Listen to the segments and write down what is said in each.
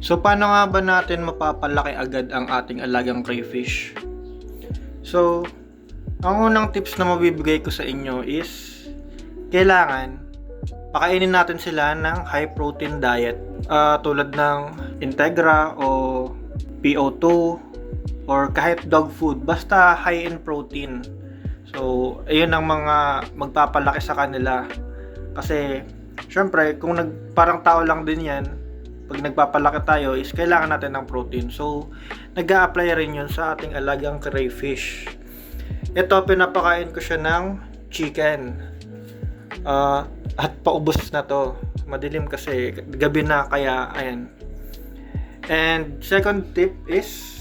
So paano nga ba natin mapapalaki agad ang ating alagang crayfish? So, ang unang tips na mabibigay ko sa inyo is kailangan pakainin natin sila ng high protein diet, tulad ng Integra o PO2 or kahit dog food, basta high in protein. So, ayun ang mga magpapalaki sa kanila. Kasi syempre, kung parang tao lang din yan, pag nagpapalaki tayo is kailangan natin ng protein. So, nag-a-apply rin yun sa ating alagang crayfish. Ito, pinapakain ko siya ng chicken. At paubos na to. Madilim kasi, gabi na, kaya ayan. And second tip is,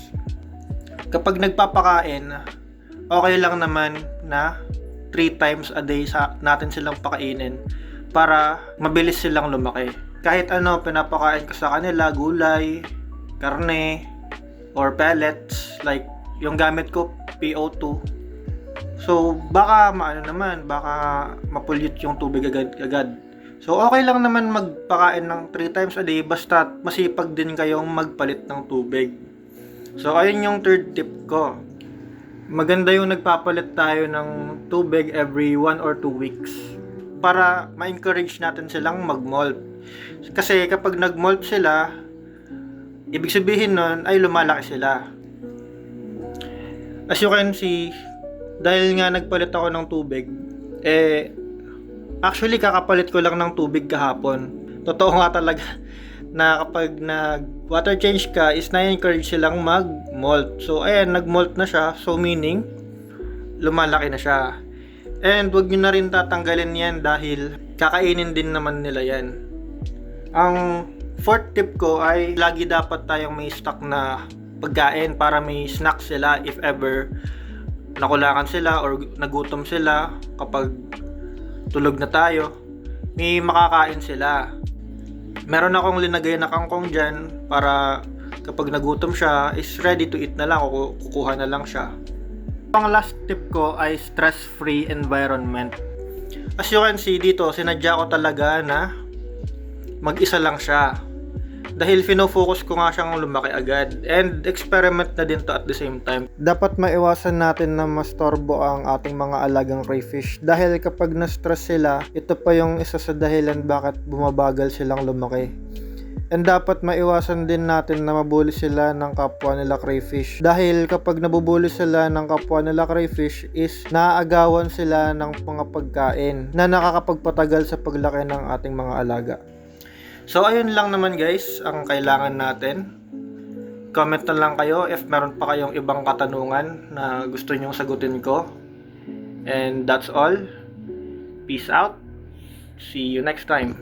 kapag nagpapakain, okay lang naman na 3 times a day natin silang pakainin para mabilis silang lumaki. Kahit ano pinapakain ko sa kanila, gulay, karne, or pellets, like yung gamit ko PO2. So baka baka mapollute yung tubig agad. So okay lang naman magpakain ng 3 times a day basta masipag din kayong magpalit ng tubig. So ayun yung third tip ko. Maganda yung nagpapalit tayo ng tubig every 1 or 2 weeks para ma-encourage natin silang mag-molt. Kasi kapag nag-molt sila, ibig sabihin nun ay lumalaki sila. As you can see, dahil nga nagpalit ako ng tubig, actually kakapalit ko lang ng tubig kahapon. Totoo nga talaga na kapag nag-water change ka is na-encourage silang mag-molt. So ayan, nag-molt na siya. So meaning, lumalaki na siya. And wag nyo na rin tatanggalin yan dahil kakainin din naman nila yan. Ang fourth tip ko ay lagi dapat tayong may stock na pagkain para may snack sila if ever nakulangan sila or nagutom sila. Kapag tulog na tayo, may makakain sila. Meron akong linagay na kangkong dyan para kapag nagutom siya is ready to eat na lang, kukuha na lang siya. Ang last tip ko ay stress-free environment. As you can see dito, sinadya ko talaga na mag-isa lang siya. Dahil fino-focus ko nga siyang lumaki agad. And experiment na din to at the same time. Dapat maiwasan natin na mastorbo ang ating mga alagang crayfish. Dahil kapag na-stress sila, ito pa yung isa sa dahilan bakit bumabagal silang lumaki. And dapat maiwasan din natin na mabuli sila ng kapwa nila crayfish. Dahil kapag nabubuli sila ng kapwa nila crayfish is naaagawan sila ng mga pagkain na nakakapagpatagal sa paglaki ng ating mga alaga. So ayun lang naman guys ang kailangan natin. Comment na lang kayo if meron pa kayong ibang katanungan na gusto nyong sagutin ko. And that's all. Peace out. See you next time.